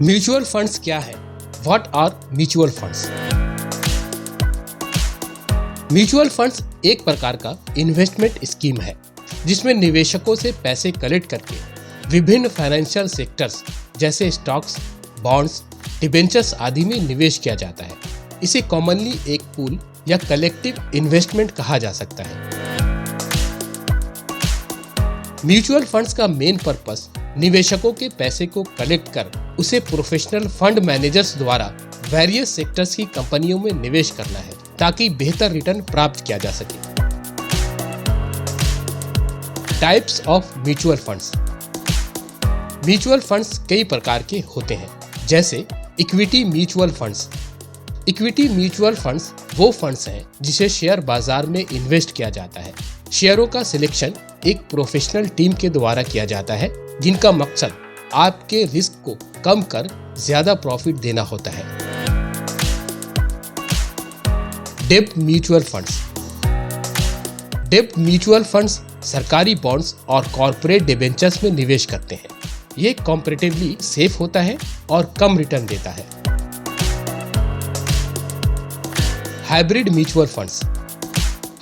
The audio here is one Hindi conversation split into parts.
म्यूचुअल फंड्स क्या है? What are mutual funds? Mutual funds एक प्रकार का इन्वेस्टमेंट स्कीम है जिसमें निवेशकों से पैसे कलेक्ट करके विभिन्न फाइनेंशियल सेक्टर्स जैसे स्टॉक्स, बॉन्ड्स, डिबेंचर्स आदि में निवेश किया जाता है। इसे कॉमनली एक पूल या कलेक्टिव इन्वेस्टमेंट कहा जा सकता है। म्यूचुअल फंड्स का मेन पर्पस निवेशकों के पैसे को कलेक्ट कर उसे प्रोफेशनल फंड मैनेजर्स द्वारा वेरियस सेक्टर्स की कंपनियों में निवेश करना है ताकि बेहतर रिटर्न प्राप्त किया जा सके। Types of mutual funds. Mutual funds कई प्रकार के होते हैं, जैसे equity mutual funds. Equity mutual funds वो फंड्स हैं जिसे शेयर बाजार में इन्वेस्ट किया जाता है। शेयरों का सिलेक्शन एक प्रोफेशनल टीम के द्वारा किया जाता है जिनका मकसद आपके रिस्क को कम कर ज्यादा प्रॉफिट देना होता है। डेब्ट म्यूचुअल फंड्स। डेब्ट म्यूचुअल फंड्स सरकारी बॉन्ड्स और कॉर्पोरेट डिबेंचर्स में निवेश करते हैं। ये कॉम्पैरेटिवली सेफ होता है और कम रिटर्न देता है। Hybrid mutual funds.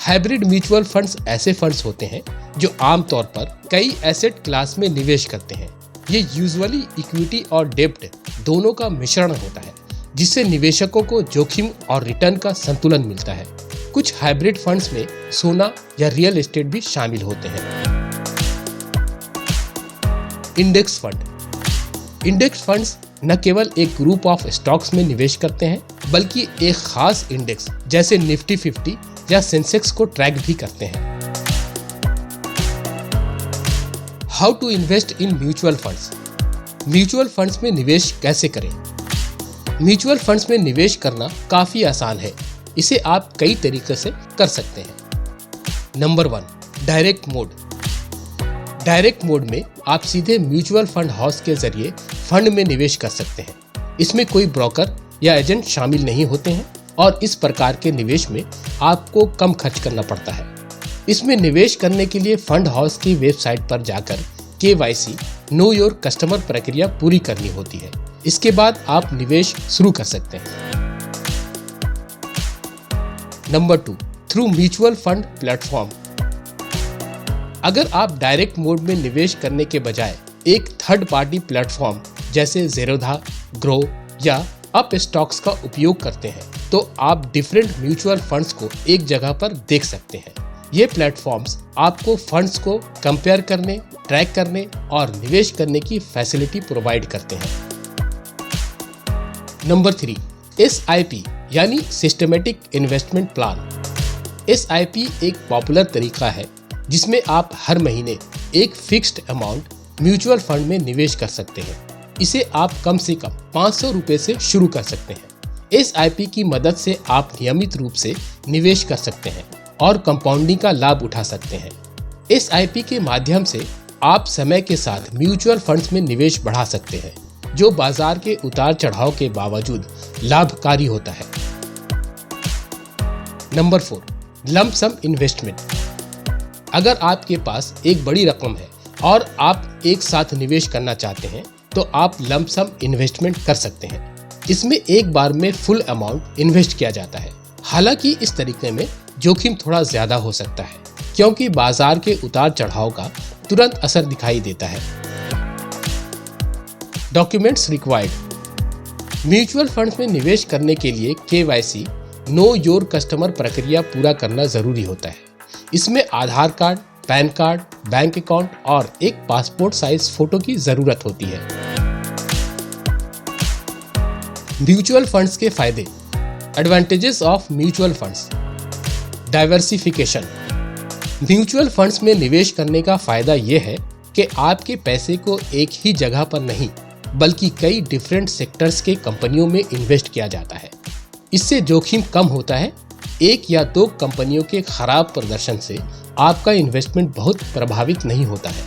Hybrid mutual funds ऐसे फंड्स होते हैं जो आमतौर पर कई एसेट क्लास में निवेश करते हैं। ये यूजुअली इक्विटी और डेब्ट दोनों का मिश्रण होता है, जिससे निवेशकों को जोखिम और रिटर्न का संतुलन मिलता है। कुछ हाइब्रिड फंड्स में सोना या रियल एस्टेट भी शामिल होते हैं। Index fund. इंडेक्स फंड्स न केवल एक ग्रुप ऑफ स्टॉक्स में निवेश करते हैं, बल्कि एक खास इंडेक्स जैसे निफ्टी 50 या सेंसेक्स को ट्रैक भी करते हैं। How to invest in mutual funds. Mutual funds में निवेश कैसे करें? म्यूचुअल फंड्स में निवेश करना काफी आसान है। इसे आप कई तरीके से कर सकते हैं। Number 1, direct mode. Direct mode में आप सीधे म्यूचुअल फंड हाउस के जरिए फंड में निवेश कर सकते हैं। इसमें कोई ब्रोकर या एजेंट शामिल नहीं होते हैं और इस प्रकार के निवेश में आपको कम खर्च करना पड़ता है। इसमें निवेश करने के लिए फंड हाउस की वेबसाइट पर जाकर KYC नो योर कस्टमर प्रक्रिया पूरी करनी होती है। इसके बाद आप निवेश शुरू कर सकते हैं। Number 2, through mutual fund platform. अगर आप डायरेक्ट मोड में निवेश करने के बजाय एक थर्ड पार्टी प्लेटफॉर्म जैसे ज़ेरोधा, ग्रो या अप स्टॉक्स का उपयोग करते हैं, तो आप डिफरेंट म्यूचुअल फंड्स को एक जगह पर देख सकते हैं। ये प्लेटफॉर्म्स आपको फंड्स को कंपेयर करने, ट्रैक करने और निवेश करने की फैसिलिटी प्रोवाइड करते हैं। नंबर 3, SIP यानी सिस्टमेटिक इन्वेस्टमेंट प्लान। SIP एक पॉपुलर तरीका है जिसमें आप हर महीने एक फिक्स्ड अमाउंट म्यूचुअल फंड में निवेश कर सकते हैं। इसे आप कम से कम 500 रुपए से शुरू कर सकते हैं। SIP की मदद से आप नियमित रूप से निवेश कर सकते हैं और कंपाउंडिंग का लाभ उठा सकते हैं। SIP के माध्यम से आप समय के साथ म्यूचुअल फंड्स में निवेश बढ़ा सकते हैं, जो बाजार के उतार चढ़ाव के बावजूद लाभकारी होता है। Number 4, lump sum investment. अगर आपके पास एक बड़ी रकम है और आप एक साथ निवेश करना चाहते हैं, तो आप लंप सम इन्वेस्टमेंट कर सकते हैं। इसमें एक बार में फुल अमाउंट इन्वेस्ट किया जाता है। हालांकि इस तरीके में जोखिम थोड़ा ज्यादा हो सकता है, क्योंकि बाजार के उतार चढ़ाव का तुरंत असर दिखाई देता है। Documents required. म्यूचुअल फंड्स में निवेश करने के लिए KYC नो योर कस्टमर प्रक्रिया पूरा करना जरूरी होता है। इसमें Aadhaar card, PAN card, bank account और एक पासपोर्ट साइज फोटो की जरूरत होती है। म्यूचुअल फंड्स के फायदे। Advantages of mutual funds. Diversification. Mutual funds में निवेश करने का फायदा यह है कि आपके पैसे को एक ही जगह पर नहीं, बल्कि कई डिफरेंट सेक्टर्स के कंपनियों में इन्वेस्ट किया जाता है। इससे जोखिम कम होता है। एक या दो कंपनियों के खराब प्रदर्शन से आपका इन्वेस्टमेंट बहुत प्रभावित नहीं होता है।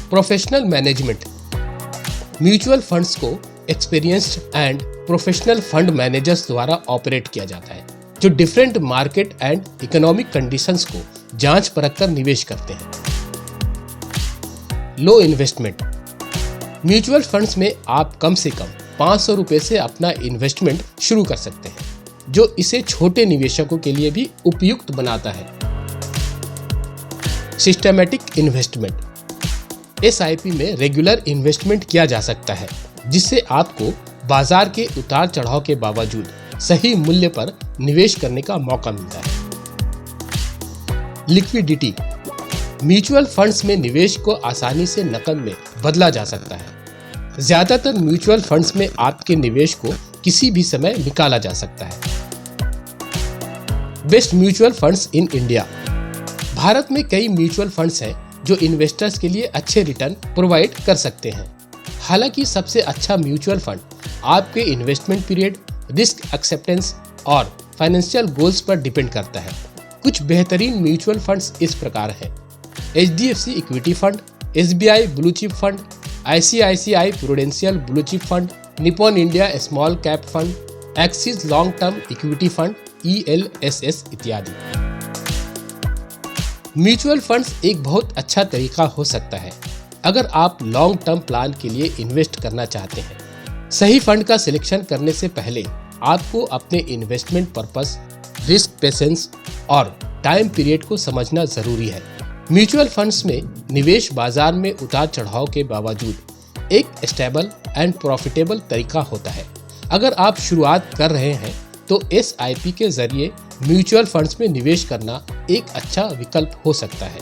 Professional management. म्यूचुअल फंड्स को experienced and professional fund managers द्वारा ऑपरेट किया जाता है, जो different market and economic conditions को जांच परख कर निवेश करते हैं। लो इन्वेस्टमेंट। म्यूचुअल फंड्स में आप कम से कम 500 रुपए से अपना इन्वेस्टमेंट शुरू कर सकते हैं, जो इसे छोटे निवेशकों के लिए भी उपयुक्त बनाता है। Systematic investment. SIP में रेगुलर इन्वेस्टमेंट किया जा सकता है, जिससे आपको बाजार के उतार चढ़ाव के बावजूद सही मूल्य पर निवेश करने का मौका मिलता है। लिक्विडिटी। म्यूचुअल फंड्स में निवेश को आसानी से नकद में बदला जा सकता है। ज्यादातर म्यूचुअल फंड्स में आपके निवेश को किसी भी समय निकाला जा सकता है। Best mutual funds in India. Bharat में कई म्यूचुअल फंड्स हैं जो इन्वेस्टर्स के लिए अच्छे रिटर्न प्रोवाइड कर सकते हैं। हालांकि सबसे अच्छा म्यूचुअल फंड आपके इन्वेस्टमेंट पीरियड, रिस्क एक्सेप्टेंस और फाइनेंशियल गोल्स पर डिपेंड करता है। कुछ बेहतरीन म्यूचुअल फंड्स इस प्रकार हैं: HDFC equity fund, SBI blue chip fund, ICICI prudential blue chip fund, Nippon India small cap fund, axis long term equity fund, ELSS इत्यादि। म्यूचुअल फंड्स एक बहुत अच्छा तरीका हो सकता है अगर आप लॉन्ग टर्म प्लान के लिए इन्वेस्ट करना चाहते हैं। सही फंड का सिलेक्शन करने से पहले आपको अपने इन्वेस्टमेंट पर्पस, रिस्क पेशेंस और टाइम पीरियड को समझना जरूरी है। म्यूचुअल फंड्स में निवेश बाजार में उतार चढ़ाव के बावजूद एक स्टेबल एंड प्रॉफिटेबल तरीका होता है। अगर आप शुरुआत कर रहे हैं तो SIP के जरिए म्यूचुअल फंड्स में निवेश करना एक अच्छा विकल्प हो सकता है।